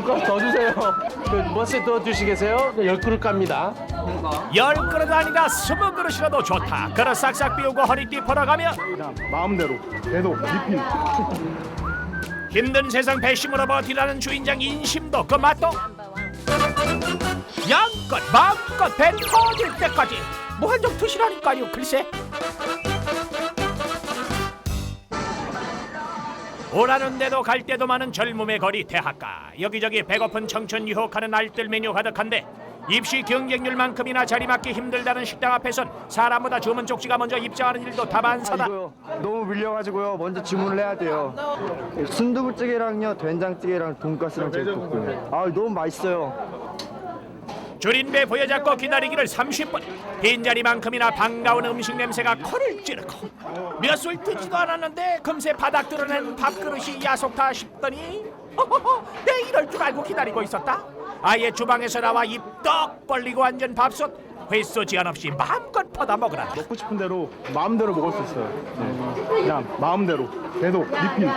돈가스 더 주세요. 무엇에 더 주시겠어요? 10그릇 갑니다. 10그릇 아니라 20그릇이라도 좋다. 그릇 싹싹 비우고 허리띠 풀어가면 그냥 마음대로 계속 리필. 힘든 세상 배심으로 버티라는 주인장 인심도 그 맛도 양껏 마음껏 배 터질 때까지 무한정 드시라니까요. 글쎄 오라는데도 갈 데도 많은 젊음의 거리 대학가. 여기저기 배고픈 청춘 유혹하는 알뜰 메뉴 가득한데 입시 경쟁률만큼이나 자리맞기 힘들다는 식당 앞에선 사람보다 주문 쪽지가 먼저 입장하는 일도 다반사다. 이거요. 너무 밀려가지고요. 먼저 주문을 해야 돼요. 순두부찌개랑요, 된장찌개랑 돈가스랑 제육볶음. 아, 너무 맛있어요. 줄인 배 부여잡고 기다리기를 30분. 빈자리만큼이나 반가운 음식 냄새가 코를 찌르고 몇 술 뜨지도 않았는데 금세 바닥 드러낸 밥그릇이 야속다 싶더니 내 이럴 줄 알고 기다리고 있었다. 아예 주방에서 나와 입 떡 벌리고 앉은 밥솥. 횟수 제한 없이 마음껏 퍼다 먹으라. 먹고 싶은 대로 마음대로 먹을 수 있어요. 네. 그냥 마음대로 계속 리필.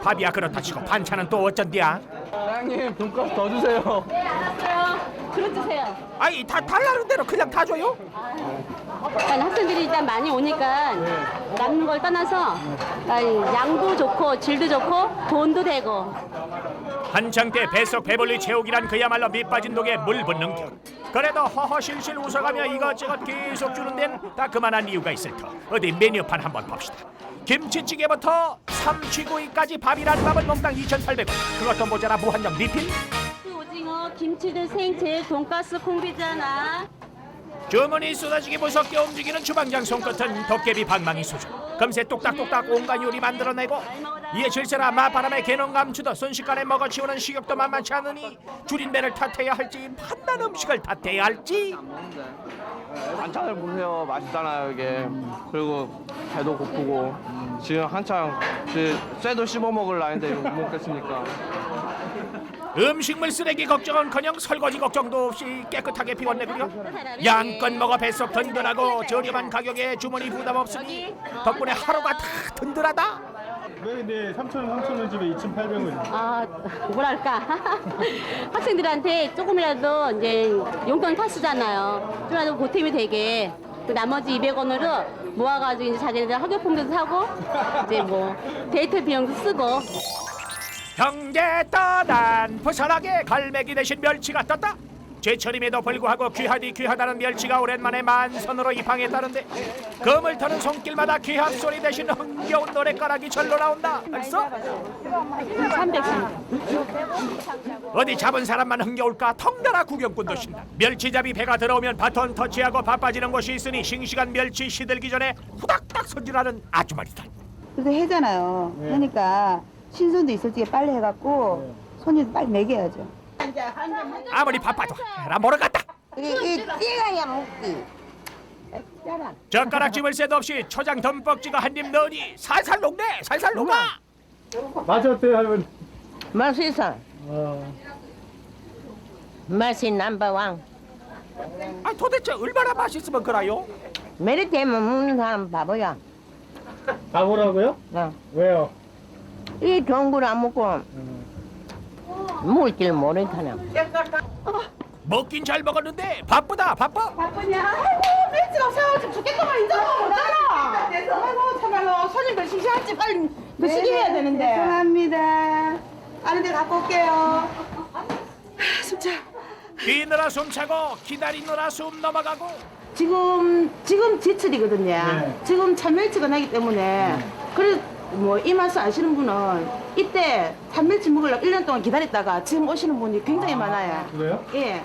밥이야 그렇다 치고 반찬은 또 어쩐디야? 사장님 돈가스 더 주세요. 네, 알았어요. 그릇 주세요. 아이 다 달라는 대로 그냥 다 줘요? 일단 학생들이 일단 많이 오니까 남는 걸 떠나서 양도 좋고 질도 좋고 돈도 되고. 한창 때 뱃속 배불리 채우기란 그야말로 밑빠진 독에 물 붓는 격. 그래도 허허실실 웃어가며 이것저것 계속 주는 데는 다 그만한 이유가 있을 터. 어디 메뉴판 한번 봅시다. 김치찌개부터 삼치구이까지 밥이란 밥은 몽땅 2,800원. 그것도 모자라 무한정 리필. 오징어, 김치들, 생채, 돈가스, 콩비잖아. 주문이 쏟아지게 무섭게 움직이는 주방장 손끝은 도깨비 방망이 수준. 금세 뚝딱뚝딱 온갖 요리 만들어내고 이에 질세라 맛바람에 개농 감추도 순식간에 먹어치우는 식욕도 만만치 않으니 줄인 배를 탓해야 할지 판단 음식을 탓해야 할지. 반찬을 보세요. 맛있잖아요 이게. 그리고 배도 고프고 지금 한창 쇠도 씹어 먹을 나이인데 이거 못 먹겠습니까? 음식물 쓰레기 걱정은커녕 설거지 걱정도 없이 깨끗하게 비웠네군요. 양껏 먹어 뱃속 든든하고 저렴한 가격에 주머니 부담 없으니 덕분에 하루가 다 든든하다. 네, 3,000원 집에 2,800원. 아, 뭐랄까. 학생들한테 조금이라도 이제 용돈 타쓰잖아요. 좀이라도 보탬이 되게. 또 나머지 200원으로 모아가지고 이제 자기네들 학용품도 사고 이제 뭐 데이트 비용도 쓰고. 형제 떠난 부산하게 갈매기 대신 멸치가 떴다. 제철임에도 불구하고 귀하디 귀하다는 멸치가 오랜만에 만선으로 입항했다는데 금을 터는 손길마다 귀한 소리 대신 흥겨운 노랫가락이 절로 나온다. 알았어? 300원. 어디 잡은 사람만 흥겨울까? 덩달아 구경꾼도 신나. 멸치잡이 배가 들어오면 바톤 터치하고 바빠지는 곳이 있으니 싱싱한 멸치 시들기 전에 후닥닥 손질하는 아주머니들. 그래서 해잖아요. 하니까 신선도 있을 적에 빨리 해갖고 손님도 빨리 먹여야죠. 아무리 바빠도 해라 뭐를 갖다. 이 찌가야 먹기. 젓가락집을 새도 없이 초장 덤뻑지가 한 입 넣으니 살살 녹네. 살살 녹아. 맛이 어때요, 할머니? 맛있어. 맛이 넘버원. 아 도대체 얼마나 맛있으면 그래요? 메리 때문에 먹는 사람 바보야. 가보라고요? 어. 왜요? 이 좋은 걸 안 먹고 먹을 줄 모르잖아. 먹긴 잘 먹었는데 바쁘다 바빠. 바쁘냐? 아이고 멸치가 없어가지고 죽겠구만 인정도 못하나. 아이고 참말로 손님들 시시할지 빨리 드시게 해야 되는데. 죄송합니다. 다른 데 갖고 올게요. 숨차. 뛰느라 숨차고 기다리느라 숨 넘어가고. 지금 제철이거든요. 네. 지금 참멸치가 나기 때문에 그래 뭐 이 맛을 아시는 분은 이때 참멸치 먹으려고 1년 동안 기다렸다가 지금 오시는 분이 굉장히 많아요. 그래요? 예.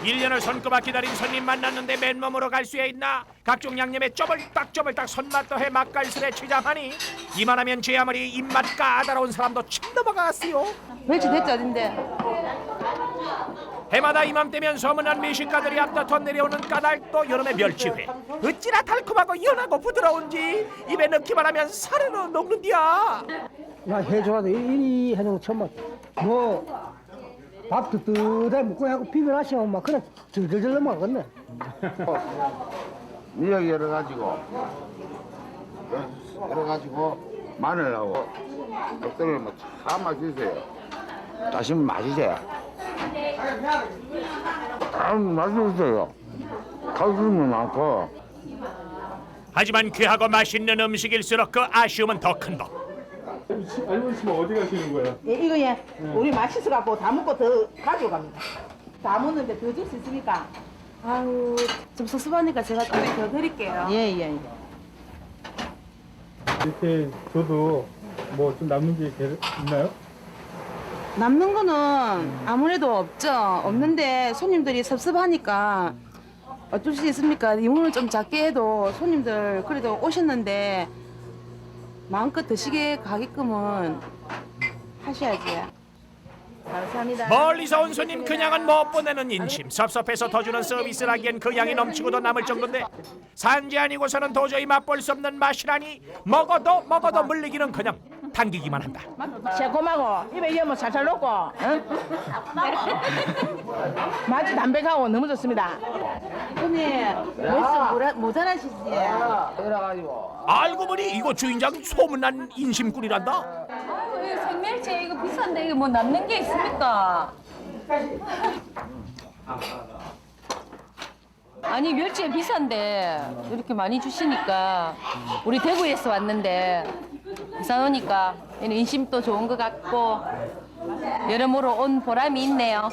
1년을 손꼽아 기다린 손님 만났는데 맨몸으로 갈 수야 있나? 각종 양념에 쪼물딱쪼물딱 손맛도 해 맛깔스레 취장하니 이만하면 제 아무리 입맛 까다로운 사람도 침 넘어갔어요. 멸치 됐죠 어딘데? 해마다 이맘때면 소문난 미식가들이 앞다퉈 내려오는 까닭도 여름의 멸치회. 어찌나 달콤하고 연하고 부드러운지 입에 넣기만 하면 사르르 녹는디야. 나 해줘도 이 해는 거 처음 봤. 뭐 밥도 뜨뜻하게 먹고 하고 비벼하시면 막 그냥 절절절 넘어가겠네. 미역 열어가지고 마늘하고 떡들을 다 맛있어요. 다시면 맛있어요. 맛있어요. 칼슘이 많고. 하지만 귀하고 맛있는 음식일수록 그 아쉬움은 더 큰 법. 알고 있으면 어디 가시는 거예요? 예, 이거 예, 우리 맛있어 갖고 다 먹고 더 가져갑니다. 다 먹는데 더 줄 수 있습니까? 아유, 좀 섭섭하니까 제가 좀 더 드릴게요. 예, 예. 이렇게 저도 뭐 좀 남는 게 있나요? 남는 거는 아무래도 없죠. 없는데 손님들이 섭섭하니까 어쩔 수 있습니까? 이문을 좀 작게 해도 손님들 그래도 오셨는데 마음껏 드시게 가게끔은 하셔야지. 감사합니다. 멀리서 온 손님 그냥은 못 보내는 인심. 섭섭해서 더 주는 서비스라기엔 그 양이 넘치고도 남을 정도인데 산지 아니고서는 도저히 맛볼 수 없는 맛이라니 먹어도 물리기는 그냥 당기기만 한다. 새콤하고 입에 이으면 살살 녹고, 응? 맛이 담백하고 너무 좋습니다. 손님, 벌써 모자라시지? 알고 보니 이거 주인장 소문난 인심꾼이란다. 생멸치 이거 비싼데 이게 뭐 남는 게 있습니까? 아니 멸치 비싼데 이렇게 많이 주시니까 우리 대구에서 왔는데 비싸니까 인심도 좋은 것 같고 여러모로 온 보람이 있네요.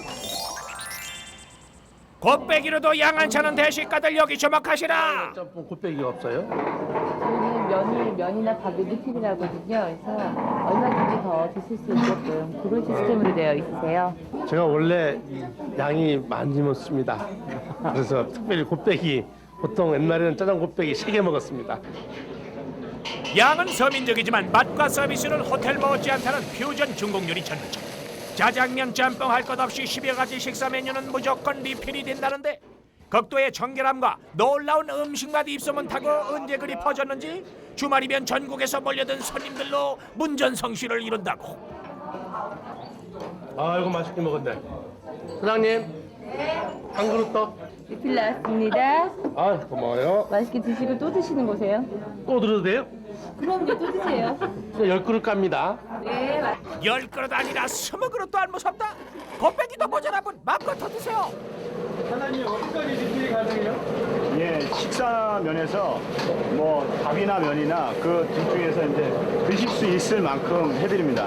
곱빼기로도 양한차는 대식가들 여기 주목하시라. 짬뽕 곱빼기가 없어요? 저희는 면이나 밥이 리필이라거든요. 그래서 얼마든지 더 드실 수 있게끔 그런 시스템으로 되어 있으세요. 제가 원래 양이 많이 먹습니다. 그래서 특별히 곱빼기 보통 옛날에는 짜장 곱빼기 3개 먹었습니다. 양은 서민적이지만 맛과 서비스는 호텔 못지않다는 퓨전 중국 요리 전문점. 짜장면, 짬뽕 할 것 없이 10여 가지 식사 메뉴는 무조건 리필이 된다는데 극도의 청결함과 놀라운 음식맛 입소문 타고 언제 그리 퍼졌는지 주말이면 전국에서 몰려든 손님들로 문전성시를 이룬다고. 아이고 맛있게 먹었네. 사장님, 한 그릇 더. 리필 나왔습니다. 아 고마워요. 맛있게 드시고 또 드시는 거세요? 또 들어도 돼요? 그럼 또 드세요. 10그릇 갑니다. 10그릇 아니라 20그릇도 안 무섭다. 곱빼기도 모자라면 마음껏 더 드세요. 사장님 어디까지 리필이 가능해요? 예, 식사 면에서 뭐 밥이나 면이나 그 둘 중에서 이제 드실 수 있을 만큼 해드립니다.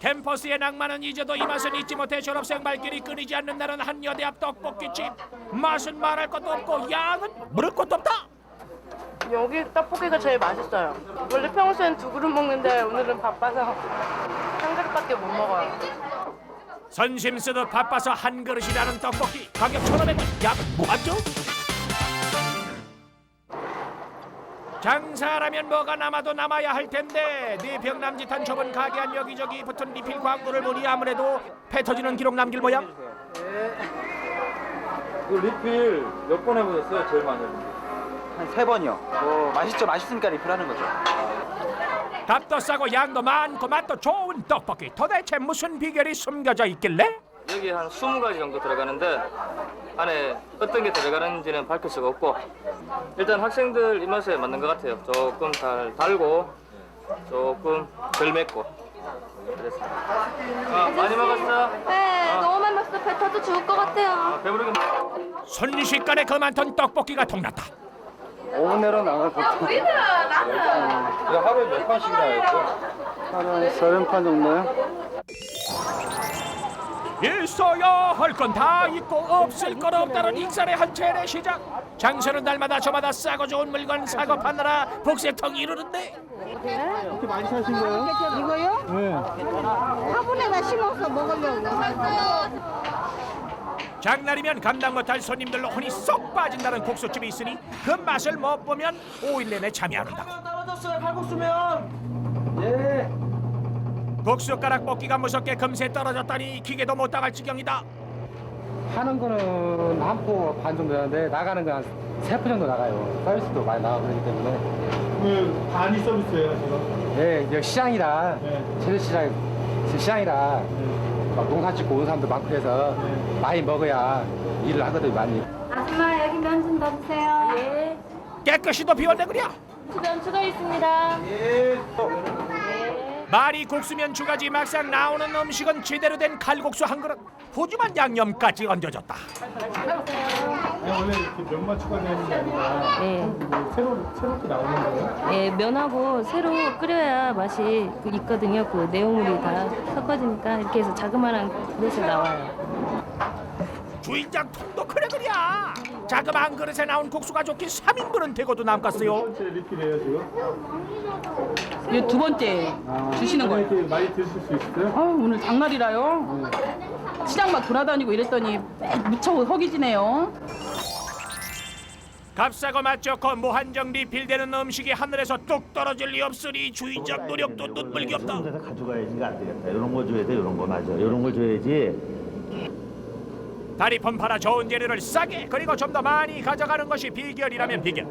캠퍼스의 낭만은 잊어도 이 맛은 잊지 못해 졸업생 발길이 끊이지 않는다는 한여대 앞 떡볶이집. 맛은 말할 것도 없고 양은 물을 것도 없다. 여기 떡볶이가 제일 맛있어요. 원래 평소엔 2그릇 먹는데 오늘은 바빠서 한 그릇밖에 못 먹어요. 선심 쓰듯 바빠서 한 그릇이라는 떡볶이 가격 1,500원. 양은 무한정. 장사라면 뭐가 남아도 남아야 할 텐데 네 병남짓한 좁은 가게 안 여기저기 붙은 리필 광고를 보니 아무래도 배 터지는 기록 남길 모양. 그 리필 몇 번 해보셨어요? 제일 많이 해본 게? 한 3번이요. 맛있죠. 맛있으니까 리필하는 거죠. 값도 싸고 양도 많고 맛도 좋은 떡볶이. 도대체 무슨 비결이 숨겨져 있길래? 여기 한 20가지 정도 들어가는데 안에 어떤 게 들어가는지는 밝힐 수가 없고 일단 학생들 입맛에 맞는 것 같아요. 조금 달고 조금 덜 맵고 그랬습니다. 많이 먹었어? 네, 너무 많이 먹어서 배 터져 죽을 것 같아요. 배부르게 순식간에 그 많던 떡볶이가 통났다. 5분 내로 나가고 하루에 몇 판씩이나 했어? 하루에 30판 정도요? 있어야 할 건 다 있고 없을 건 없다는 익산의 한 차례 시작. 장소는 날마다 저마다 싸고 좋은 물건 사고 파느라 복세턱 이루는데 이렇게 많이 사신 거예요? 이거요? 네. 화분에다 심어서 먹으려고. 장날이면 감당 못할 손님들로 혼이 쏙 빠진다는 국수집이 있으니 그 맛을 못 보면 5일 내내 잠이 안 온다. 떨어졌어요 칼국수면. 예. 국수가락 뽑기가 무섭게 금세 떨어졌다니 기계도 못 당할 지경이다. 하는 거는 한 포 반 정도 되는데 나가는 건 한 3포 정도 나가요. 서비스도 많이 나가고 그러기 때문에. 그 반이 서비스예요 지금? 네, 이제 시장이라 시장이라 막 농사 짓고 오는 사람도 많고 해서 많이 먹어야 일을 하거든요, 많이. 아줌마 여기 면 좀 더 주세요. 예. 깨끗이도 비웠네 그랴. 수전 추가 있습니다. 말이 국수면 주가지 막상 나오는 음식은 제대로 된 칼국수 한 그릇. 푸짐한 양념까지 얹어졌다. 원래 이렇게 면만 추가되는 게 아니라 새롭게 나오는 거예요? 예, 면하고 새로 끓여야 맛이 있거든요. 그 내용물이 다 섞어지니까 이렇게 해서 자그마한 그릇에 나와요. 주인장 통도 그래. 자그마한 그릇에 나온 국수가 좋긴 3인분은 되고도 남겠어요. 리필해요 지금? 이게 두 번째 주시는 거예요. 이렇게 많이 드실 수 있어요? 오늘 장날이라요. 시장 막 돌아다니고 이랬더니 무척 허기지네요. 값싸고 맛 좋고 무한정 리필되는 음식이 하늘에서 뚝 떨어질 리 없으니 주인장 노력도 눈물겹다. 가져가야지가 안 되겠다. 이런 거 줘야 돼, 이런 거 맞아. 이런 걸 줘야지. 다리 펌파라 좋은 재료를 싸게 그리고 좀 더 많이 가져가는 것이 비결이라면 비결.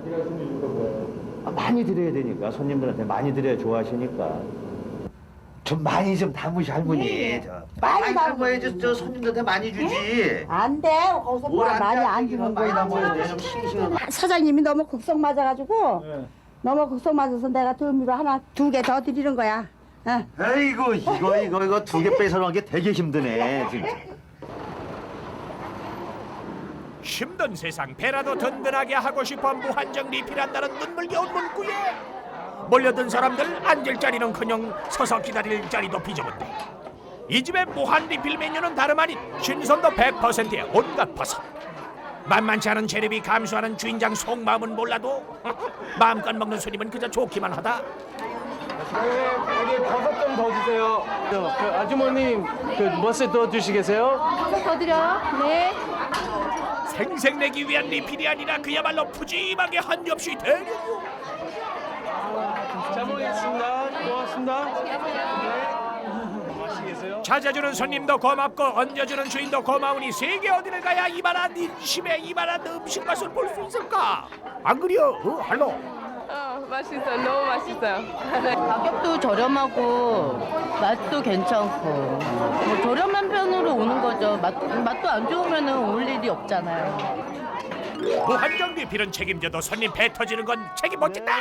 많이 드려야 되니까 손님들한테 많이 드려야 좋아하시니까. 좀 많이 좀 담으시 할머니. 많이 담아야지 저 손님들한테 많이 주지. 안 돼. 거기서 많이 안 주는 많이 거야. 담아야 돼. 좀 싱싱한. 사장님이 너무 국성 맞아가지고 너무 국성 맞아서 내가 덤으로 하나 2개 더 드리는 거야. 아이고 이거 2개 뺏어놓은 게 되게 힘드네 진짜. 힘든 세상 배라도 든든하게 하고 싶어 무한정 리필한다는 눈물겨운 문구에 몰려든 사람들 앉을 자리는커녕 서서 기다릴 자리도 비좁은데 이 집의 무한 리필 메뉴는 다름 아닌 신선도 100%의 온갖 버섯. 만만치 않은 재료비 감수하는 주인장 속마음은 몰라도 마음껏 먹는 손님은 그저 좋기만 하다. 여기 버섯 좀 더 주세요. 그 아주머님 그 버섯 더 주시겠어요? 버섯 더 드려요. 네. 생색내기 위한 리필이 아니라 그야말로 푸짐하게 한 접시 대류. 잘 먹겠습니다. 고맙습니다. 맛있겠어요? 찾아주는 손님도 고맙고 얹어주는 주인도 고마우니 세계 어디를 가야 이만한 인심에 이만한 음식 맛을 볼 수 있을까? 안 그려? 할로? 맛있어요. 너무 맛있어요. 가격도 저렴하고 맛도 괜찮고 뭐 저렴한 편으로 오는 거죠. 맛도 안 좋으면 올 일이 없잖아요. 무한정 리필은 책임져도 손님 배 터지는 건 책임 못 진다.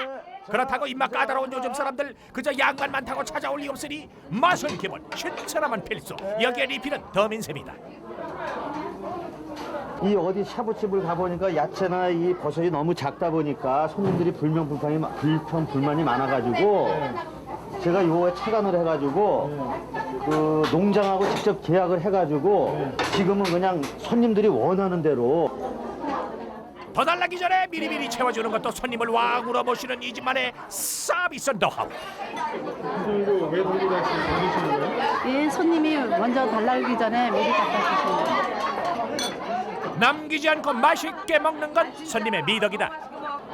그렇다고 입맛 까다로운 요즘 사람들 그저 양만 많다고 찾아올 리 없으니 맛은 기본, 신선함은 필수. 여기에 리필은 덤인 셈이다. 이 어디 샤브집을 가보니까 야채나 이 버섯이 너무 작다 보니까 손님들이 불평불만이 많아가지고 제가 요거에 차관을 해가지고 그 농장하고 직접 계약을 해가지고 지금은 그냥 손님들이 원하는 대로 더 달라기 전에 미리미리 채워주는 것도 손님을 왕으로 모시는 이 집만의 서비스 노하우. 이거 왜 들고 다니시는 거예요? 예, 손님이 먼저 달라기 전에 미리 갖다 주시는 거예요. 남기지 않고 맛있게 먹는 건 손님의 미덕이다.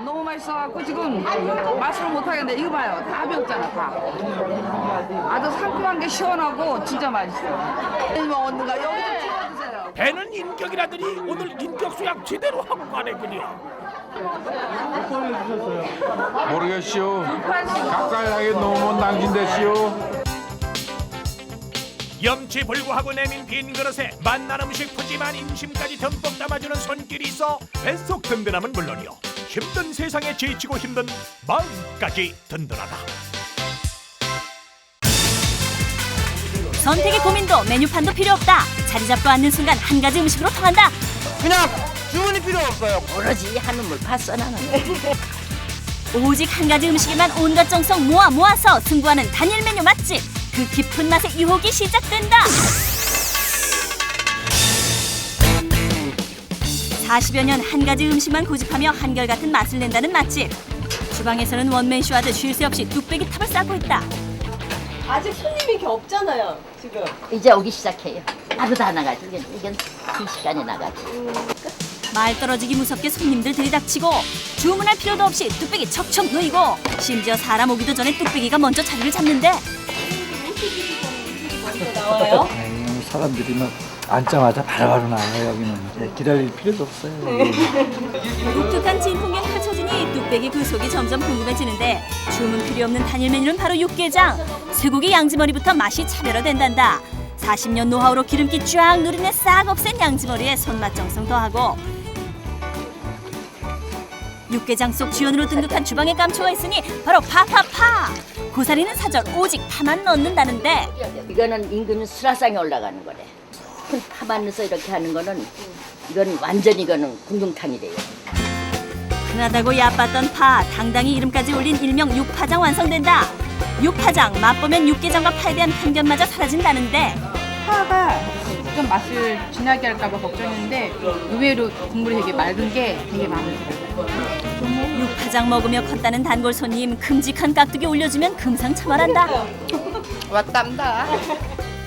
너무 맛있어갖고 지금 맛을 못하겠는데 이거 봐요. 다 배웠잖아 다. 아주 상큼한 게 시원하고 진짜 맛있어요. 먹었는가 여기 좀 찍어주세요. 배는 인격이라더니 오늘 인격 수양 제대로 하고 가네 그냥. 모르겠시오. 가까이 너무 남긴댔시오. 염치불구하고 내민 빈 그릇에 맛난 음식 푸짐한 인심까지 듬뿍 담아주는 손길이 있어 뱃속 든든함은 물론이요 힘든 세상에 지치고 힘든 마음까지 든든하다. 선택의 고민도 메뉴판도 필요 없다. 자리 잡고 앉는 순간 한 가지 음식으로 통한다. 그냥 주문이 필요 없어요. 오로지 한우물 파선하는 오직 한 가지 음식에만 온갖 정성 모아서 승부하는 단일 메뉴 맛집. 그 깊은 맛의 유혹이 시작된다. 40여 년 한 가지 음식만 고집하며 한결같은 맛을 낸다는 맛집. 주방에서는 원맨쇼 하듯 쉴 새 없이 뚝배기 탑을 쌓고 있다. 아직 손님이 이렇게 없잖아요, 지금. 이제 오기 시작해요. 하루 다 나가죠. 이건 2시간이 나가죠. 말 떨어지기 무섭게 손님들 들이닥치고 주문할 필요도 없이 뚝배기 척척 놓이고 심지어 사람 오기도 전에 뚝배기가 먼저 자리를 잡는데 나와요? 사람들이 막 앉자마자 바로바로 나와요. 여기는 기다릴 필요도 없어요. 독특한 진풍경 펼쳐지니 뚝배기 그 속이 점점 궁금해지는데 주문 필요 없는 단일 메뉴는 바로 육개장. 쇠고기 양지머리부터 맛이 차별화된단다. 40년 노하우로 기름기 쫙 누린내 싹 없앤 양지머리에 손맛 정성 더하고 육개장 속 주연으로 등극한 주방에 감초가 있으니 바로 파파파. 고사리는 사절 오직 파만 넣는다는데 이거는 임금 수라상에 올라가는 거래. 큰 파만 넣어서 이렇게 하는 거는 이건 완전히 이거는 궁중탕이래요. 흔하다고 얕봤던 파 당당히 이름까지 올린 일명 육파장 완성된다. 육파장 맛보면 육개장과 파에 대한 편견마저 사라진다는데 파가 좀 맛을 진하게 할까봐 걱정했는데 의외로 국물이 되게 맑은 게 되게 마음에 들어요. 육파장 먹으며 컸다는 단골 손님 큼직한 깍두기 올려주면 금상첨화란다. 왔답니다.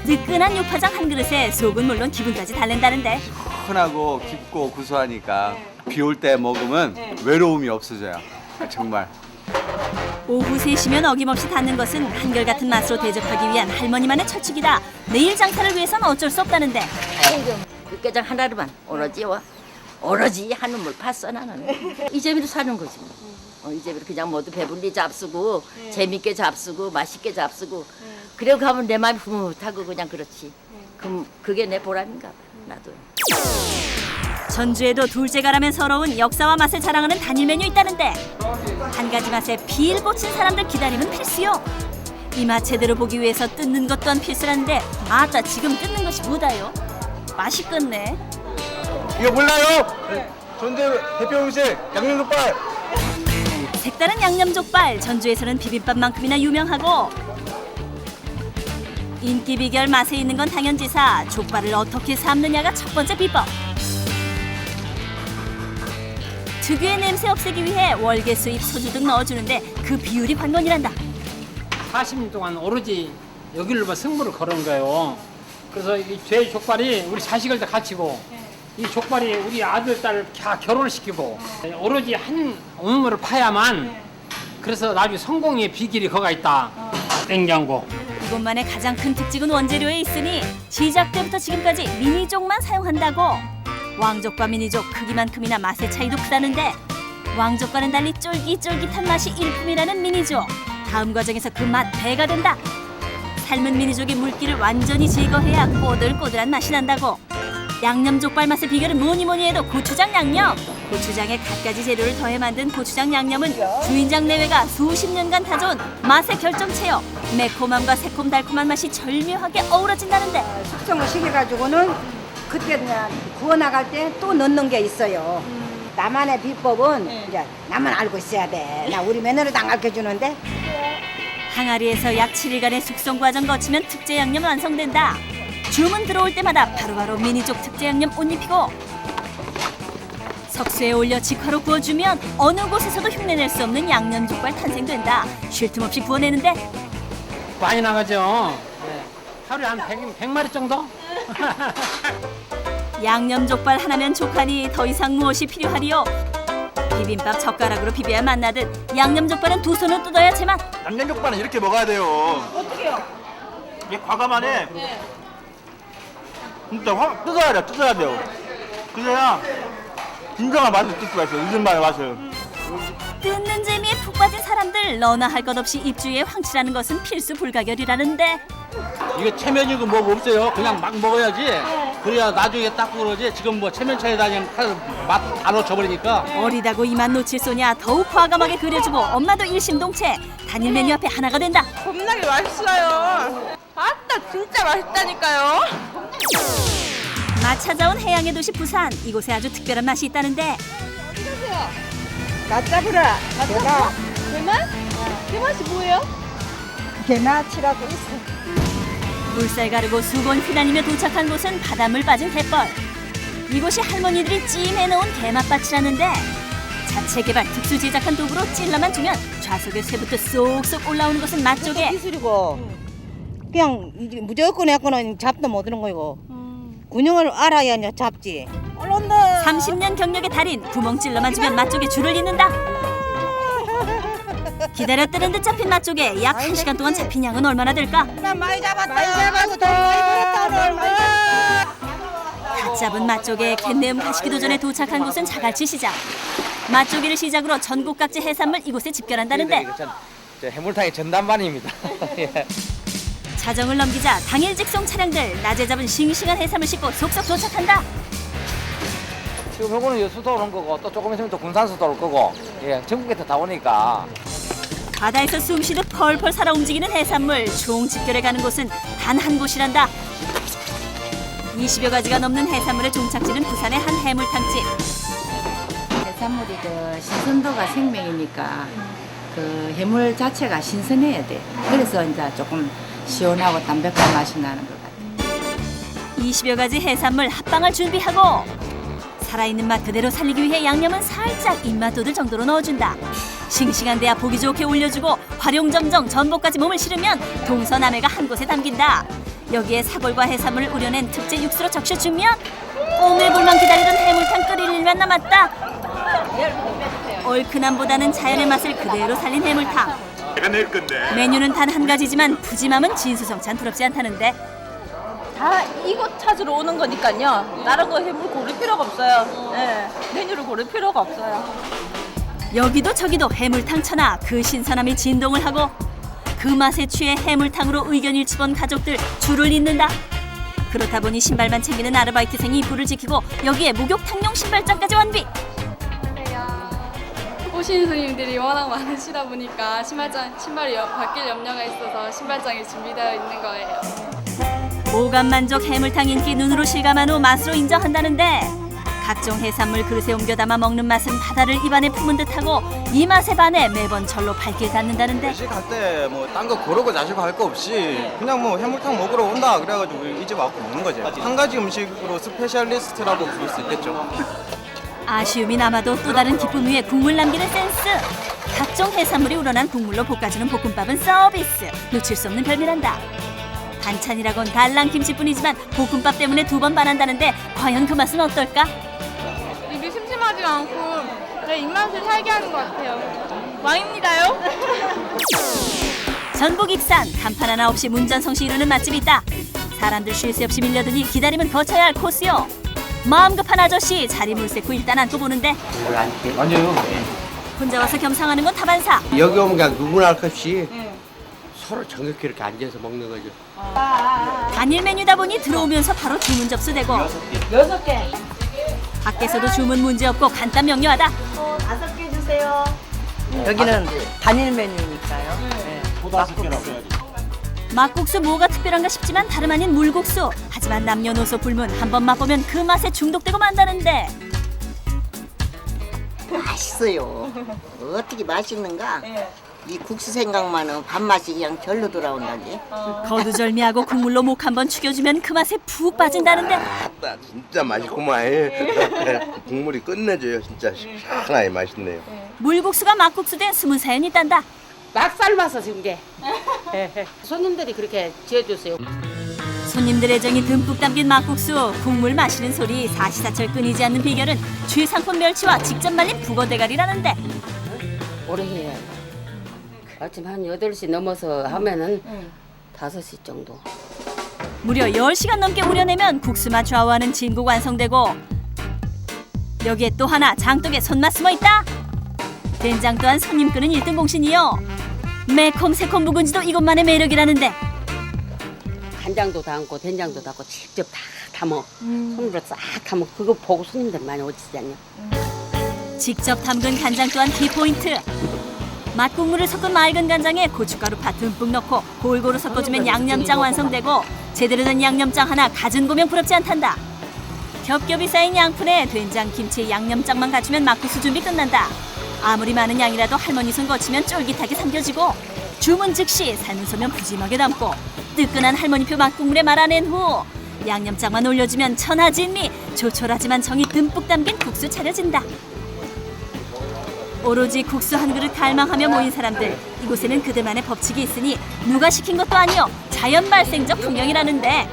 뜨끈한 육파장 한 그릇에 속은 물론 기분까지 달랜다는데 흔하고 깊고 구수하니까 비 올 때 먹으면 외로움이 없어져요. 정말. 오후 3시면 어김없이 닿는 것은 한결같은 맛으로 대접하기 위한 할머니만의 철칙이다. 내일 장사를 위해선 어쩔 수 없다는데 아이고 육개장 하나로만 오로지 한우물 봤어 나는. 이 재미로 사는 거지 뭐. 이 재미로 그냥 모두 배불리 잡수고 재밌게 잡수고 맛있게 잡수고 그리고 가면 내 마음이 흐뭇하고 그냥 그렇지. 그럼 그게 내 보람인가 봐 나도. 전주에도 둘째가라면 서러운 역사와 맛을 자랑하는 단일 메뉴 있다는데 한 가지 맛에 빌 꽂힌 사람들 기다림은 필수요. 이 맛 제대로 보기 위해서 뜯는 것 또한 필수라는데 아따 지금 뜯는 것이 뭐다요? 맛있겠네. 이거 몰라요? 전주 대표 음식 양념족발. 색다른 양념족발 전주에서는 비빔밥만큼이나 유명하고 인기 비결 맛에 있는 건 당연지사 족발을 어떻게 삶느냐가 첫 번째 비법. 특유의 냄새 없애기 위해 월계 수잎 소주 등 넣어주는데 그 비율이 관건이란다. 40년 동안 오로지 여기를 봐 승부를 걸은 거예요. 그래서 이 제 족발이 우리 자식을 다 갖추고 이 족발이 우리 아들 딸 다 결혼을 시키고 오로지 한 우물을 파야만 그래서 나중에 성공의 비결이 거가 있다. 냉장고. 이곳만의 가장 큰 특징은 원재료에 있으니 시작 때부터 지금까지 미니족만 사용한다고. 왕족과 미니족 크기만큼이나 맛의 차이도 크다는데 왕족과는 달리 쫄깃쫄깃한 맛이 일품이라는 미니족. 다음 과정에서 그 맛 배가 된다. 삶은 미니족의 물기를 완전히 제거해야 꼬들꼬들한 맛이 난다고. 양념족발 맛의 비결은 뭐니 해도 고추장 양념. 고추장에 갖가지 재료를 더해 만든 고추장 양념은 주인장 내외가 수십 년간 다져온 맛의 결정체요. 매콤함과 새콤달콤한 맛이 절묘하게 어우러진다는데 숙성을 시켜가지고는 그때 그냥 구워 나갈 때 또 넣는 게 있어요. 나만의 비법은 이제 나만 알고 있어야 돼. 나 우리 며느리도 안 가르쳐주는데. 항아리에서 약 7일간의 숙성 과정 거치면 특제 양념 완성된다. 주문 들어올 때마다 바로바로 미니족 특제 양념 옷 입히고 석쇠에 올려 직화로 구워주면 어느 곳에서도 흉내낼 수 없는 양념족발 탄생된다. 쉴 틈 없이 구워내는데 많이 나가죠. 하루에 한 100마리 정도? 양념족발 하나면 족하니 더 이상 무엇이 필요하리요? 비빔밥 젓가락으로 비벼야 맛나듯 양념족발은 두 손을 뜯어야 제맛. 양념족발은 이렇게 먹어야 돼요. 어떻게요? 이게 과감하네. 진짜 뜯어야 돼요. 그래야 진정한 맛을 뜯을 수가 있어요. 이른바의 맛을. 뜯는 재미에 푹 빠진 사람들 너나 할 것 없이 입주위에 황칠하는 것은 필수 불가결이라는데 이게 체면이고 뭐가 없어요. 그냥 막 먹어야지. 그래야 나중에 딱 그러지. 지금 뭐 체면차에 다니면 맛 다 놓쳐버리니까. 어리다고 이만 놓칠 소냐 더욱 과감하게 그려주고 엄마도 일심동체. 단일 메뉴 앞에 하나가 된다. 겁나게 맛있어요. 아따 진짜 맛있다니까요. 맛 찾아온 해양의 도시 부산. 이곳에 아주 특별한 맛이 있다는데 나 잡으라. 내가 개맛? 개맛이 뭐예요? 개나치라고 있어. 물살 가르고 수건 휘다니며 도착한 곳은 바닷물 빠진 갯벌. 이곳이 할머니들이 찜해놓은 게맛밭이라는데 자체 개발 특수 제작한 도구로 찔러만 주면 좌석에 쇠부터 쏙쏙 올라오는 것은 맛조개. 기술이고 그냥 무조건 했거나 잡도 못 하는 거이고 군용을 알아야 이제 잡지. 얼른다. 30년 경력의 달인 구멍 찔러만 주면 맛조개 줄을 잇는다. 기다렸다는 듯 잡힌 맛조개 약 1시간 동안 잡힌 양은 얼마나 될까? 나 많이 잡았다. 많이 잡았어. 더 많이 들었다. 갓 잡은 맛조개 갯내음 가시기도 전에 도착한 곳은 자갈치 시장. 맛조개를 시작으로 전국 각지 해산물 이곳에 집결한다는데 해물탕의 전담반입니다. 자정을 넘기자 당일 직송 차량들 낮에 잡은 싱싱한 해산물 싣고 속속 도착한다. 지금 요거는 수도 오는 거고 또 조금 있으면 또 군산수도 올 거고 예, 전국에서 다 오니까. 바다에서 숨쉬듯 펄펄 살아 움직이는 해산물 총 집결해 가는 곳은 단 한 곳이란다. 20여 가지가 넘는 해산물의 종착지는 부산의 한 해물탕집. 해산물이 그 신선도가 생명이니까 그 해물 자체가 신선해야 돼. 그래서 이제 조금 시원하고 담백한 맛이 나는 것 같아요. 20여 가지 해산물 합방을 준비하고 살아있는 맛 그대로 살리기 위해 양념은 살짝 입맛 돋을 정도로 넣어준다. 싱싱한 데야 보기 좋게 올려주고 활용점정 전복까지 몸을 실으면 동서남해가 한 곳에 담긴다. 여기에 사골과 해산물을 우려낸 특제 육수로 적셔주면 오매불만 기다리던 해물탕 끓일 일만 남았다. 얼큰함보다는 자연의 맛을 그대로 살린 해물탕. 내가 낼 건데. 메뉴는 단 한 가지지만 푸짐함은 진수성찬 부럽지 않다는데. 다 이곳 찾으러 오는 거니까요. 다른 거 해물 고를 필요가 없어요. 네, 메뉴를 고를 필요가 없어요. 여기도 저기도 해물탕 천하 그 신선함이 진동을 하고 그 맛에 취해 해물탕으로 의견 일치 본 가족들 줄을 잇는다. 그렇다 보니 신발만 챙기는 아르바이트생이 불을 지키고 여기에 목욕탕용 신발장까지 완비. 오시는 손님들이 워낙 많으시다 보니까 신발이 바뀔 염려가 있어서 신발장이 준비되어 있는 거예요. 오감 만족 해물탕 인기 눈으로 실감한 후 맛으로 인정한다는데 각종 해산물 그릇에 옮겨 담아 먹는 맛은 바다를 입안에 품은 듯하고 이 맛에 반해 매번 절로 발길 닿는다는데. 외식할 때 뭐 딴 거 고르고 자시고 할 거 없이 그냥 뭐 해물탕 먹으러 온다 그래가지고 이 집 와서 먹는 거지. 한 가지 음식으로 스페셜리스트라고 부를 수 있겠죠. 아쉬움이 남아도 또 다른 기쁨 위에 국물 남기는 센스. 각종 해산물이 우러난 국물로 볶아주는 볶음밥은 서비스. 놓칠 수 없는 별미란다. 반찬이라곤 달랑 김치뿐이지만 볶음밥 때문에 2번 반한다는데 과연 그 맛은 어떨까? 입이 심심하지 않고 내 입맛을 살게 하는 것 같아요. 왕입니다요. 전북 익산 간판 하나 없이 문전성시 이루는 맛집이 있다. 사람들 쉴 새 없이 밀려드니 기다림은 거쳐야 할 코스요. 마음 급한 아저씨 자리 물색고 일단 앉고 보는데 아니요. 혼자 와서 겸상하는 건 타반사. 여기 오면 그냥 누구나 할 것 없이 서로 정겹게 이렇게 앉아서 먹는 거죠. 단일 메뉴다 보니 들어오면서 바로 주문 접수되고 6개. 밖에서도 주문 문제없고 간단 명료하다. 5개 주세요. 여기는 단일 메뉴니까요. 네. 막국수 뭐가 특별한가 싶지만 다름 아닌 물국수. 하지만 남녀노소 불문 한번 맛보면 그 맛에 중독되고 만다는데. 맛있어요. 어떻게 맛있는가? 이 국수 생각만은 밥맛이 그냥 절로 돌아온다지. 거두절미하고 국물로 목 한번 축여주면 그 맛에 푹 빠진다는데. 아따 진짜 맛있구만. 국물이 끝내줘요. 진짜 시원하게 맛있네요. 물국수가 막국수 된 숨은 사연이 있단다. 막 삶아서 준 게. 손님들이 그렇게 지어주세요. 손님들의 정이 듬뿍 담긴 막국수, 국물 마시는 소리 사시사철 끊이지 않는 비결은 최상품 멸치와 직접 말린 북어 대가리라는데. 오래 해야 돼. 아침 한 8시 넘어서 하면은 5시 정도. 무려 10시간 넘게 우려내면 국수맛 좌우하는 진국 완성되고 여기에 또 하나 장독에 손맛 숨어있다. 된장 또한 손님 끄는 1등 공신이요. 매콤 새콤 묵은지도 이것만의 매력이라는데. 간장도 담고 된장도 담고 직접 다 담어. 손으로 싹 담어. 그거 보고 손님들 많이 오시잖아요. 직접 담근 간장 또한 키포인트. 맛국물을 섞은 맑은 간장에 고춧가루 파 듬뿍 넣고 골고루 섞어주면 양념장 완성되고 제대로 된 양념장 하나 갖은 고명 부럽지 않단다. 겹겹이 쌓인 양푼에 된장, 김치, 양념장만 갖추면 막국수 준비 끝난다. 아무리 많은 양이라도 할머니 손 거치면 쫄깃하게 삼겨지고 주문 즉시 삶은 소면 푸짐하게 담고 뜨끈한 할머니표 막국물에 말아낸 후 양념장만 올려주면 천하진미, 조촐하지만 정이 듬뿍 담긴 국수 차려진다. 오로지 국수 한 그릇 갈망하며 모인 사람들. 이곳에는 그들만의 법칙이 있으니 누가 시킨 것도 아니요 자연 발생적 풍경이라는데.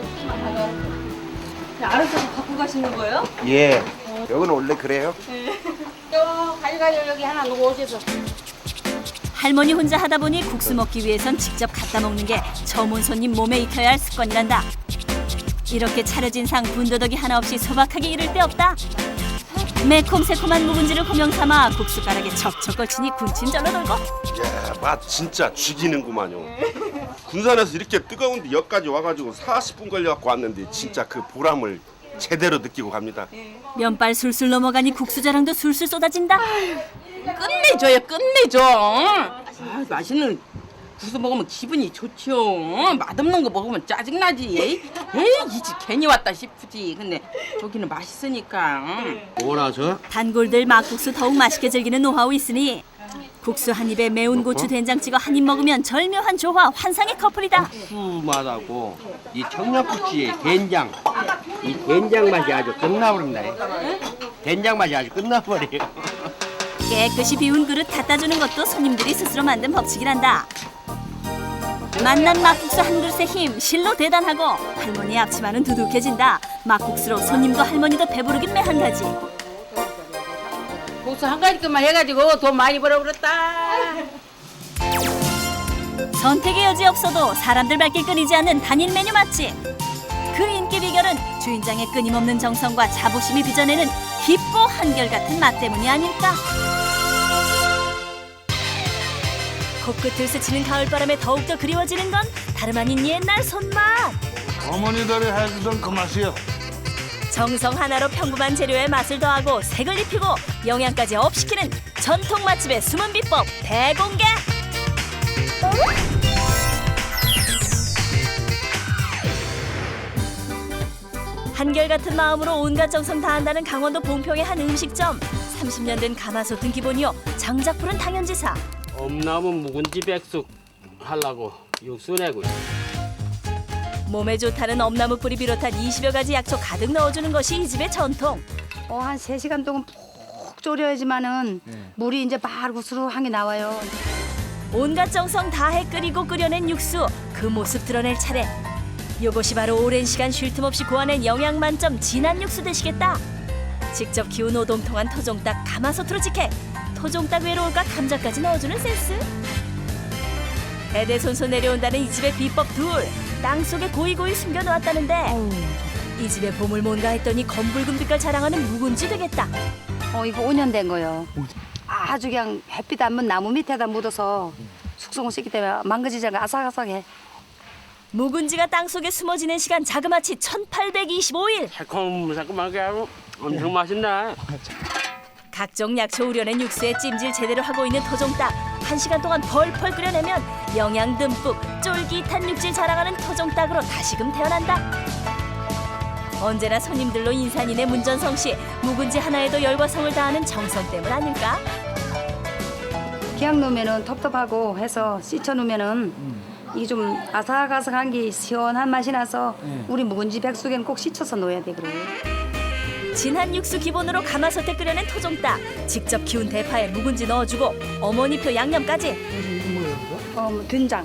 알아서 갖고 가시는 거예요? 예. 여기는 원래 그래요? 가져가요. 여기 하나 놓고 오셔서. 할머니 혼자 하다 보니 국수 먹기 위해선 직접 갖다 먹는 게 처음 손님 몸에 익혀야 할 습관이란다. 이렇게 차려진 상 군더더기 하나 없이 소박하게 이를 데 없다. 매콤 새콤한 묵은지를 고명 삼아 국수가락에 척척 걸치니 군침 절로 돌고. 야, 맛 진짜 죽이는구만요. 군산에서 이렇게 뜨거운데 여기까지 와가지고 40분 걸려갖고 왔는데 진짜 그 보람을 제대로 느끼고 갑니다. 면발 술술 넘어가니 국수 자랑도 술술 쏟아진다. 끝내줘요, 끝내줘. 맛있는 국수 먹으면 기분이 좋죠. 맛없는 거 먹으면 짜증나지. 에이, 이 집 괜히 왔다 싶지. 근데 저기는 맛있으니까. 뭐라서? 단골들 막국수 더욱 맛있게 즐기는 노하우 있으니 국수 한 입에 매운 고추 된장 찍어 한 입 먹으면 절묘한 조화, 환상의 커플이다. 국수 맛하고 이 청양고추의 된장, 이 된장 맛이 아주 끝나버린다. 된장 맛이 아주 끝나버려. 깨끗이 비운 그릇 갖다 주는 것도 손님들이 스스로 만든 법칙이란다. 만난 막국수 한 그릇의 힘 실로 대단하고 할머니의 앞치마는 두둑해진다. 막국수로 손님도 할머니도 배부르긴 매한가지. 국수 한 가지만 해가지고 돈 많이 벌어버렸다. 선택의 여지 없어도 사람들 발길 끊이지 않는 단일 메뉴 맛집. 그 인기 비결은 주인장의 끊임없는 정성과 자부심이 빚어내는 깊고 한결같은 맛 때문이 아닐까. 코끝을 스치는 가을바람에 더욱더 그리워지는 건 다름 아닌 옛날 손맛. 어머니들이 해주던 그 맛이요. 정성 하나로 평범한 재료에 맛을 더하고 색을 입히고 영양까지 업시키는 전통 맛집의 숨은 비법 대공개. 한결같은 마음으로 온갖 정성 다한다는 강원도 봉평의 한 음식점. 30년 된 가마솥은 기본이요, 장작불은 당연지사. 엄나무 묵은지 백숙 하려고 육수 내고 있어. 몸에 좋다는 엄나무 뿌리 비롯한 20여 가지 약초 가득 넣어주는 것이 이 집의 전통. 한 3시간 동안 푹 졸여야지만은 물이 이제 바르고스르하게 나와요. 온갖 정성 다해 끓이고 끓여낸 육수, 그 모습 드러낼 차례. 이것이 바로 오랜 시간 쉴 틈 없이 고안한 영양 만점 진한 육수 되시겠다. 직접 키운 오동통한 토종닭 가마솥으로 직행. 토종닭 외로울까 감자까지 넣어주는 센스. 대대손손 내려온다는 이 집의 비법 둘. 땅속에 고이고이 숨겨놓았다는데 이 집의 보물 뭔가 했더니 검붉은빛깔 자랑하는 묵은지 되겠다. 이거 5년 된 거요. 아주 그냥 햇빛 안 문 나무 밑에다 묻어서 숙성을 시키기 때문에 망가지지 않고 아삭아삭해. 묵은지가 땅속에 숨어 지낸 시간 자그마치 1825일. 새콤새콤하게 하고 엄청 맛있네. 각종 약초 우려낸 육수에 찜질 제대로 하고 있는 토종닭. 1시간 동안 펄펄 끓여내면 영양 듬뿍 쫄깃한 육질 자랑하는 토종닭으로 다시금 태어난다. 언제나 손님들로 인산인의 문전성시. 묵은지 하나에도 열과 성을 다하는 정성 때문 아닐까? 그냥 넣으면은 텁텁하고 해서 씻어 놓으면은 이 좀 아삭아삭한 게 시원한 맛이 나서 우리 묵은지 백숙에는 꼭 씻어서 넣어야 돼. 그래. 진한 육수 기본으로 가마솥에 끓여낸 토종닭. 직접 키운 대파에 묵은지 넣어주고 어머니표 양념까지. 된장,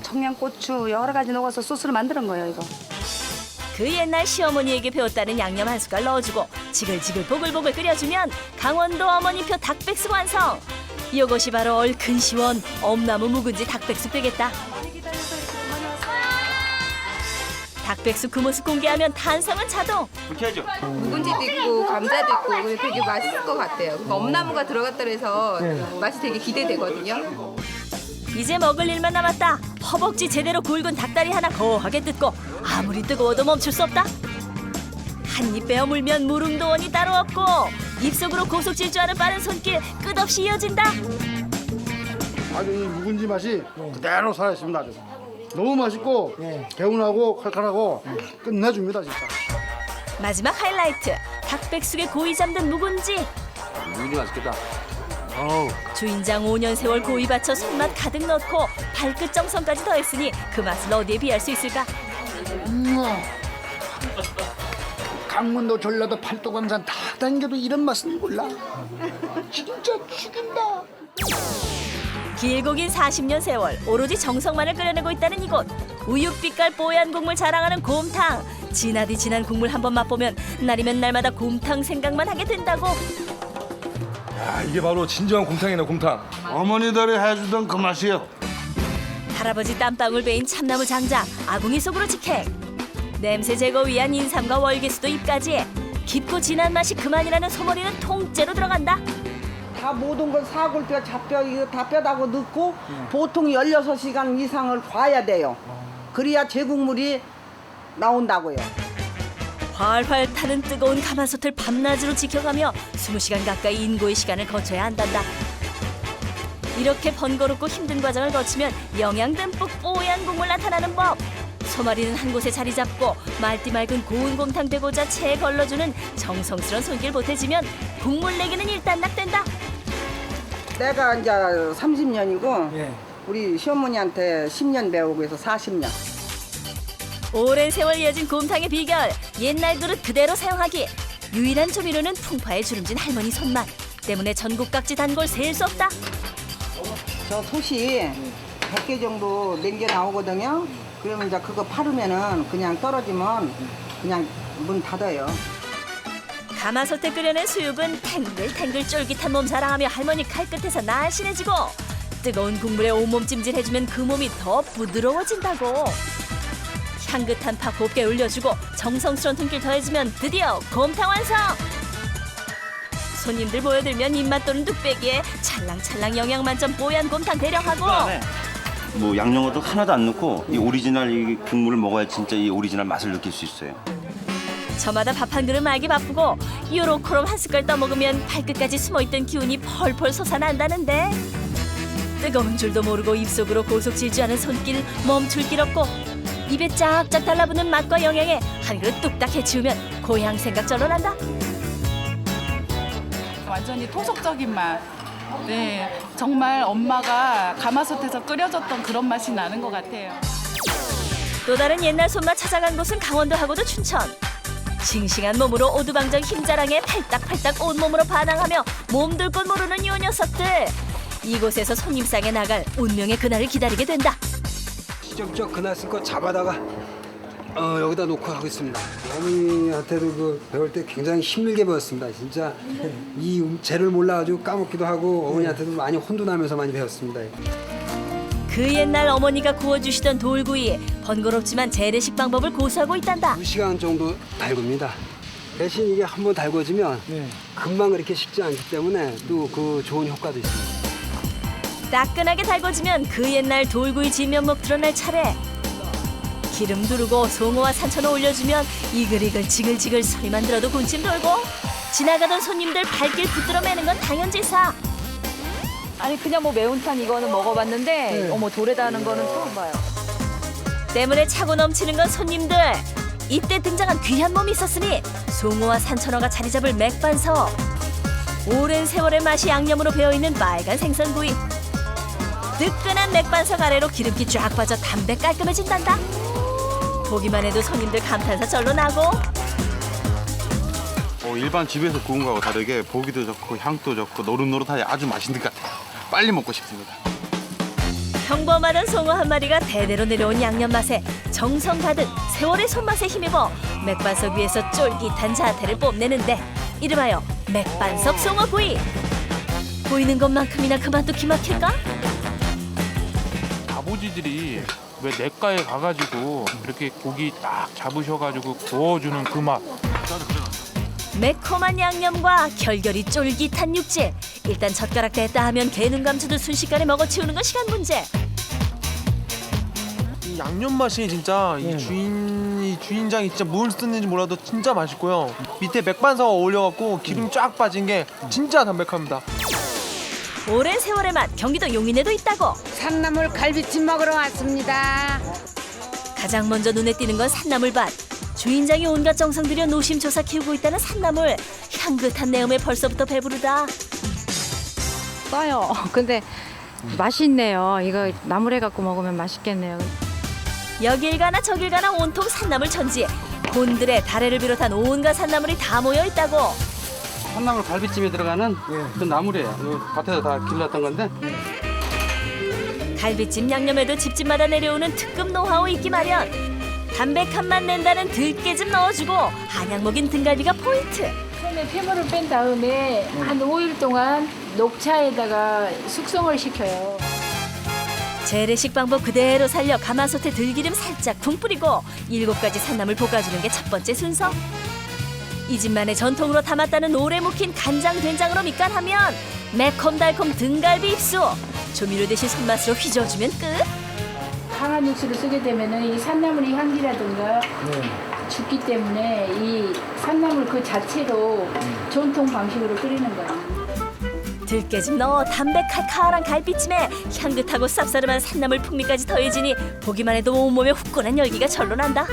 청양고추 여러 가지 넣어서 소스를 만드는 거예요, 이거. 그 옛날 시어머니에게 배웠다는 양념 한 숟갈 넣어주고 지글지글 보글보글 끓여주면 강원도 어머니표 닭백숙 완성. 이것이 바로 얼큰 시원 엄나무 묵은지 닭백숙 되겠다. 닭백숙 그 모습 공개하면 탄성은 자동. 불쾌하죠? 묵은지도 있고 감자도 있고 그래서 되게 맛있을 것 같아요. 엄나무가 들어갔다 그래서 맛이 되게 기대되거든요. 이제 먹을 일만 남았다. 허벅지 제대로 굵은 닭다리 하나 거하게 뜯고 아무리 뜨거워도 멈출 수 없다. 한 입 베어 물면 무릉도원이 따로 없고 입속으로 고속 질주하는 빠른 손길 끝없이 이어진다. 아주 이 묵은지 맛이 그대로 살아있습니다. 아주. 너무 맛있고 개운하고 칼칼하고 끝내줍니다 진짜. 마지막 하이라이트 닭백숙에 고이 잠든 묵은지. 묵은지 맛있겠다. 주인장 5년 세월 고이 바쳐 손맛 가득 넣고 발끝 정성까지 더했으니 그 맛을 어디에 비할 수 있을까? 강원도 전라도 팔도 광산 다 다녀도 이런 맛은 몰라. 진짜 죽인다. 길고 긴 40년 세월 오로지 정성만을 끓여내고 있다는 이곳. 우윳빛깔 뽀얀 국물 자랑하는 곰탕. 진하디 진한 국물 한번 맛보면 날이면 날마다 곰탕 생각만 하게 된다고. 야, 이게 바로 진정한 곰탕이네, 곰탕. 어머니들이 해주던 그 맛이요. 할아버지 땀방울 베인 참나무 장작 아궁이 속으로 직행. 냄새 제거 위한 인삼과 월계수도 입까지. 깊고 진한 맛이 그만이라는 소머리는 통째로 들어간다. 다 모든 걸 사골뼈, 잡뼈 이거 다 뼈다고 넣고 보통 16시간 이상을 봐야 돼요. 그래야 제국물이 나온다고요. 활활 타는 뜨거운 가마솥을 밤낮으로 지켜가며 20시간 가까이 인고의 시간을 거쳐야 한단다. 이렇게 번거롭고 힘든 과정을 거치면 영양 듬뿍 뽀얀 국물 나타나는 법. 소마리는 한 곳에 자리 잡고 말띠 맑은 고운 곰탕 되고자 채 걸러주는 정성스런 손길 보태지면 국물 내기는 일단락된다. 내가 이제 30년이고 우리 시어머니한테 10년 배우고 해서 40년. 오랜 세월 이어진 곰탕의 비결, 옛날 그릇 그대로 사용하기. 유일한 조미료는 풍파에 주름진 할머니 손맛 때문에 전국 각지 단골 셀 수 없다. 저 솥이 100개 정도 냉겨 나오거든요. 그러면 이제 그거 팔으면은 그냥 떨어지면 그냥 문 닫아요. 가마솥에 끓여낸 수육은 탱글탱글 쫄깃한 몸 자랑하며 할머니 칼끝에서 날씬해지고 뜨거운 국물에 온몸 찜질해주면 그 몸이 더 부드러워진다고. 향긋한 파 곱게 올려주고 정성스러운 손길 더해주면 드디어 곰탕 완성! 손님들 모여들면 입맛 도는 뚝배기에 찰랑찰랑 영양 만점 뽀얀 곰탕 대령하고 뭐 양념어도 하나도 안 넣고 이 오리지널 이 국물을 먹어야 진짜 이 오리지널 맛을 느낄 수 있어요. 저마다 밥 한 그릇 말기 바쁘고 요로코롬 한 숟갈 떠먹으면 발끝까지 숨어있던 기운이 펄펄 솟아난다는데 뜨거운 줄도 모르고 입속으로 고속 질주하는 손길 멈출 길 없고 입에 쫙쫙 달라붙는 맛과 영양에 한 그릇 뚝딱 해치우면 고향 생각 절로 난다. 완전히 토속적인 맛. 네, 정말 엄마가 가마솥에서 끓여줬던 그런 맛이 나는 것 같아요. 또 다른 옛날 손맛 찾아간 곳은 강원도하고도 춘천. 싱싱한 몸으로 오두방정 힘자랑에 팔딱팔딱 온몸으로 반항하며 몸둘 곳 모르는 요 녀석들. 이곳에서 손님상에 나갈 운명의 그날을 기다리게 된다. 직접 그날 쓴 거 잡아다가 여기다 놓고 하고 있습니다. 어머니한테도 그 배울 때 굉장히 힘들게 배웠습니다. 진짜 이 재를 몰라가지고 까먹기도 하고 어머니한테도 많이 혼도 나면서 많이 배웠습니다. 그 옛날 어머니가 구워주시던 돌구이 번거롭지만 재래식 방법을 고수하고 있단다. 2시간 정도 달굽니다. 대신 이게 한번 달궈지면 금방 그렇게 식지 않기 때문에 또 그 좋은 효과도 있습니다. 따끈하게 달궈지면 그 옛날 돌구이 진면목 드러날 차례. 기름 두르고 송어와 산천어 올려주면 이글이글 지글지글 소리만 들어도 군침 돌고 지나가던 손님들 발길 붙들어 매는 건 당연지사. 아니 그냥 뭐 매운탕 이거는 먹어봤는데 어머 돌에다 하는 거는 처음 봐요. 때문에 차고 넘치는 건 손님들. 이때 등장한 귀한 몸이 있었으니 송어와 산천어가 자리 잡을 맥반석. 오랜 세월의 맛이 양념으로 배어있는 빨간 생선구이. 뜨끈한 맥반석 아래로 기름기 쫙 빠져 담백 깔끔해진단다. 보기만 해도 손님들 감탄사 절로 나고. 일반 집에서 구운 거하고 다르게 보기도 좋고 향도 좋고 노릇노릇하니 아주 맛있는 것 같아요. 빨리 먹고 싶습니다. 평범하던 송어 한 마리가 대대로 내려온 양념 맛에 정성 가득 세월의 손맛에 힘입어 맥반석 위에서 쫄깃한 자태를 뽐내는데 이름하여 맥반석 송어구이. 보이는 것만큼이나 그 맛도 기막힐까? 아버지들이 왜 냇가에 가가지고 이렇게 고기 딱 잡으셔가지고 구워주는 그 맛. 매콤한 양념과 결결이 쫄깃한 육질. 일단 젓가락 댔다 하면 개눈 감추듯 순식간에 먹어치우는 건 시간 문제. 이 양념 맛이 진짜 이 주인장이 진짜 뭘 쓰는지 몰라도 진짜 맛있고요. 밑에 맥반석 올려갖고 기름 쫙 빠진 게 진짜 담백합니다. 오랜 세월의 맛 경기도 용인에도 있다고. 산나물 갈비찜 먹으러 왔습니다. 가장 먼저 눈에 띄는 건 산나물밭. 주인장이 온갖 정성 들여 노심초사 키우고 있다는 산나물. 향긋한 내음에 벌써부터 배부르다. 써요. 근데 맛있네요. 이거 나물에 갖고 먹으면 맛있겠네요. 여길 가나 저길 가나 온통 산나물 천지. 곤드레, 다래를 비롯한 온갖 산나물이 다 모여 있다고. 산나물 갈비찜에 들어가는 그 나물이에요. 밭에서 다 길렀던 건데. 갈비찜 양념에도 집집마다 내려오는 특급 노하우 있기 마련. 담백한 맛 낸다는 들깨즙 넣어주고 한약 먹인 등갈비가 포인트. 처음에 폐물을 뺀 다음에 한 5일 동안 녹차에다가 숙성을 시켜요. 재래식 방법 그대로 살려 가마솥에 들기름 살짝 쿵 뿌리고 7가지 산나물 볶아주는 게 첫 번째 순서. 이 집만의 전통으로 담았다는 오래 묵힌 간장 된장으로 밑간하면 매콤달콤 등갈비 입수. 조미료 대신 손맛으로 휘저어주면 끝. 강한 육수를 쓰게 되면 이 산나물의 향기라든가 죽기 때문에 이 산나물 그 자체로 전통 방식으로 끓이는 거예요. 들깨즙 넣어 담백칼칼한 갈비찜에 향긋하고 쌉싸름한 산나물 풍미까지 더해지니 보기만 해도 온몸에 후끈한 열기가 절로 난다.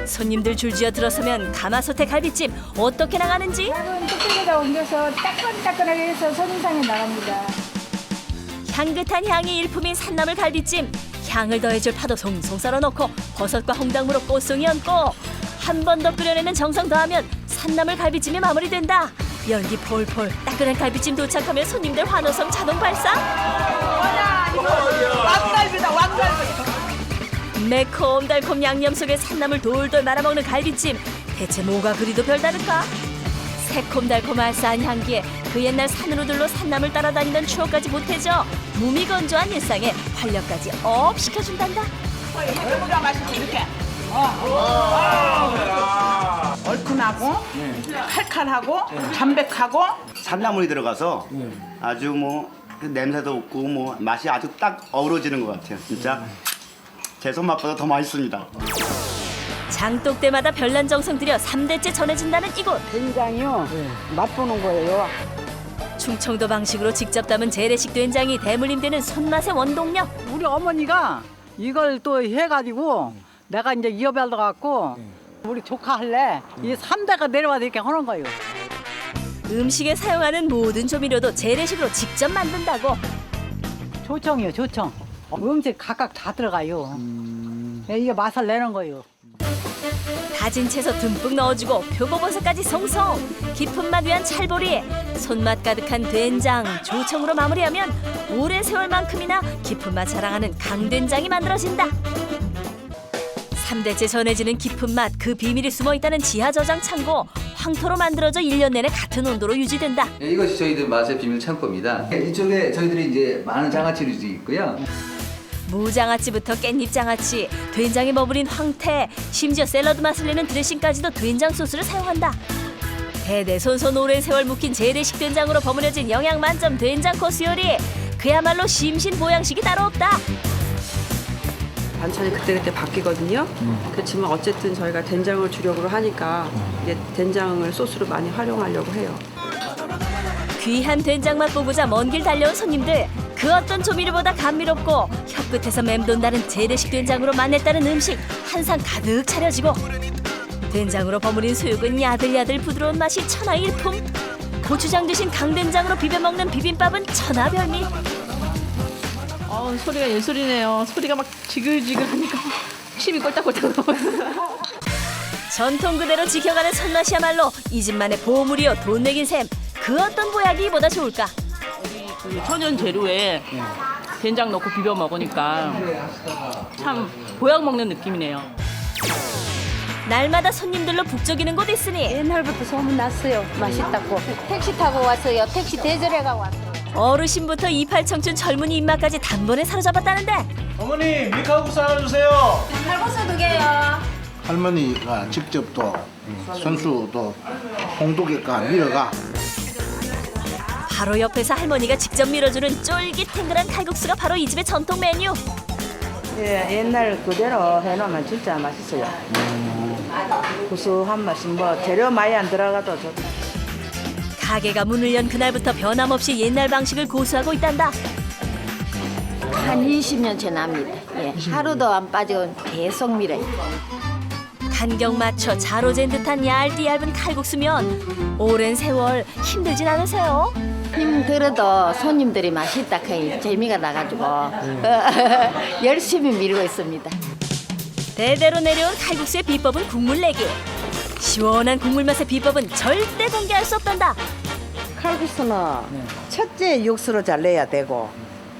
손님들 줄지어 들어서면 가마솥에 갈비찜 어떻게 나가는지 뚝배기에다 옮겨서 따끈따끈하게 해서 선인상에 나갑니다. 향긋한 향이 일품인 산나물 갈비찜. 향을 더해줄 파도 송송 썰어 넣고 버섯과 홍당무로 꽃송이 얹고 한 번 더 끓여내는 정성 더하면 산나물 갈비찜이 마무리된다. 열기 폴폴 따끈한 갈비찜 도착하면 손님들 환호성 자동 발사. 왕갈비다 왕갈비. 매콤달콤 양념 속에 산나물 돌돌 말아먹는 갈비찜. 대체 뭐가 그리도 별다를까? 새콤달콤 알싸한 향기에 그 옛날 산으로들로 산나물 따라다니던 추억까지 보태져 무미건조한 일상에 활력까지 업 시켜준단다. 얼마나 맛있지 이렇게. 얼큰하고 칼칼하고 담백하고 산나물이 들어가서 아주 뭐 냄새도 없고 뭐 맛이 아주 딱 어우러지는 것 같아요. 진짜 제 손맛보다 더 맛있습니다. 장독 때마다 별난 정성 들여 3대째 전해진다는 이곳. 된장이요. 맛보는 거예요. 충청도 방식으로 직접 담은 재래식 된장이 대물림되는 손맛의 원동력. 우리 어머니가 이걸 또 해가지고 내가 이제 이어받아 갖고 우리 조카 할래 이 3대가 내려와서 이렇게 하는 거예요. 음식에 사용하는 모든 조미료도 재래식으로 직접 만든다고. 조청이요, 조청. 음식 각각 다 들어가요. 이게 맛을 내는 거예요. 다진 채소 듬뿍 넣어주고 표고버섯까지 송송. 깊은 맛 위한 찰보리. 손맛 가득한 된장, 조청으로 마무리하면 오랜 세월만큼이나 깊은 맛 자랑하는 강된장이 만들어진다. 3대째 전해지는 깊은 맛, 그 비밀이 숨어있다는 지하 저장 창고. 황토로 만들어져 1년 내내 같은 온도로 유지된다. 이것이 저희들 맛의 비밀 창고입니다. 이쪽에 저희들이 이제 많은 장아찌를 있고요. 무장아찌부터 깻잎장아찌, 된장에 머무린 황태, 심지어 샐러드 맛을 내는 드레싱까지도 된장 소스를 사용한다. 대대손손 오랜 세월 묵힌 재래식 된장으로 버무려진 영양 만점 된장 코스 요리. 그야말로 심신 보양식이 따로 없다. 반찬이 그때그때 바뀌거든요. 그렇지만 어쨌든 저희가 된장을 주력으로 하니까 이제 된장을 소스로 많이 활용하려고 해요. 귀한 된장 맛 보고자 먼 길 달려온 손님들. 그 어떤 조미료보다 감미롭고 혀끝에서 맴돈다는 재래식 된장으로 맛냈다는 음식 한 상 가득 차려지고 된장으로 버무린 수육은 야들야들 부드러운 맛이 천하일품. 고추장 대신 강된장으로 비벼먹는 비빔밥은 천하별미. 소리가 예술이네요. 소리가 막 지글지글하니까 침이 꼴딱꼴딱 나와요. 전통 그대로 지켜가는 손맛이야말로 이 집만의 보물이요 돈 내긴 셈. 그 어떤 보약이 보다 좋을까? 그 천연 재료에 된장 넣고 비벼 먹으니까 참 보약 먹는 느낌이네요. 날마다 손님들로 북적이는 곳 있으니 옛날부터 소문났어요. 맛있다고. 택시 타고 왔어요. 택시 대절해가 왔어요. 어르신부터 이팔 청춘 젊은이 입맛까지 단번에 사로잡았다는데. 어머니 밀가루국수 하나 주세요. 칼국수 2개요. 할머니가 직접 또 선수 또 홍도개가 밀어가. 바로 옆에서 할머니가 직접 밀어주는 쫄깃탱글한 칼국수가 바로 이 집의 전통 메뉴. 예, 옛날 그대로 해놓으면 진짜 맛있어요. 구수한 맛이 뭐 재료 많이 안 들어가도 좋다. 가게가 문을 연 그날부터 변함없이 옛날 방식을 고수하고 있단다. 한 20년째 납니다. 예, 하루도 안 빠지고 계속 밀어요. 간격 맞춰 자로 잰 듯한 얇디 얇은 칼국수면 오랜 세월 힘들진 않으세요? 힘들어도 손님들이 맛있다 그 재미가 나가지고 열심히 밀고 있습니다. 대대로 내려온 칼국수의 비법은 국물 내기. 시원한 국물 맛의 비법은 절대 공개할 수 없단다. 칼국수는 첫째 육수로 잘 내야 되고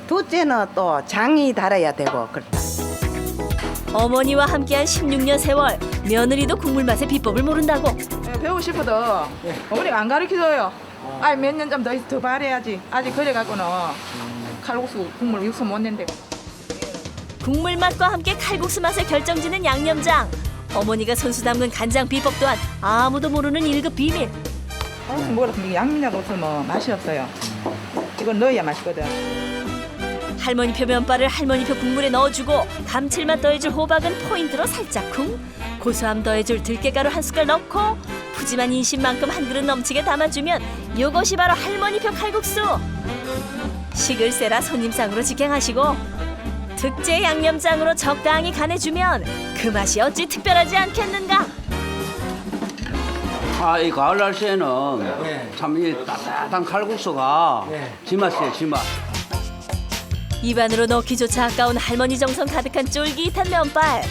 둘째는 또 장이 달아야 되고 그렇다. 어머니와 함께한 16년 세월, 며느리도 국물 맛의 비법을 모른다고. 배우고 싶어도 어머니가 안 가르쳐줘요. 아니 몇 년 좀 더 발해야지. 아직 그래갖고는 칼국수 국물 육수 못 낸대고. 국물 맛과 함께 칼국수 맛을 결정짓는 양념장. 어머니가 손수 담근 간장 비법 또한 아무도 모르는 1급 비밀. 칼국수 먹으러 양념장 없으면 맛이 없어요. 이건 넣어야 맛있거든. 할머니표 면발을 할머니표 국물에 넣어주고 감칠맛 더해줄 호박은 포인트로 살짝쿵, 고소함 더해줄 들깨가루 한 숟갈 넣고 푸짐한 인심만큼 한 그릇 넘치게 담아주면 이것이 바로 할머니표 칼국수. 식을 세라 손님상으로 직행하시고 특제 양념장으로 적당히 간해주면 그 맛이 어찌 특별하지 않겠는가. 이 가을 날씨에는 참 이 따뜻한 칼국수가 지맛이에요, 지맛. 입안으로 넣기조차 아까운 할머니 정성 가득한 쫄깃한 면발.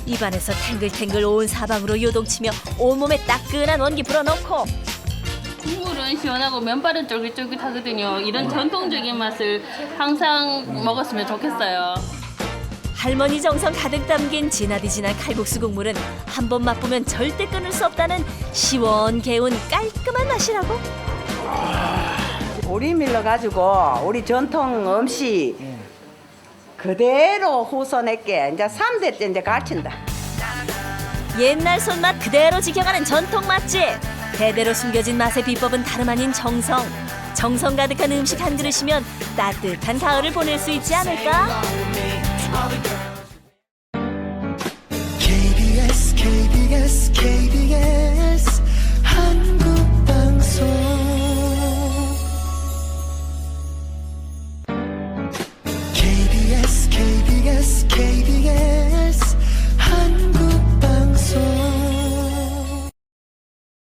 입안에서 탱글탱글 온 사방으로 요동치며 온몸에 따끈한 원기 불어넣고 국물은 시원하고 면발은 쫄깃쫄깃하거든요. 이런 전통적인 맛을 항상 먹었으면 좋겠어요. 할머니 정성 가득 담긴 진하디진한 칼국수 국물은 한 번 맛보면 절대 끊을 수 없다는 시원 개운 깔끔한 맛이라고. 우리 밀러 가지고 우리 전통 음식 그대로 후손에게 이제 3대 때 이제 가르친다. 옛날 손맛 그대로 지켜가는 전통 맛집. 대대로 숨겨진 맛의 비법은 다름 아닌 정성. 정성 가득한 음식 한 그릇이면 따뜻한 가을을 보낼 수 있지 않을까? KBS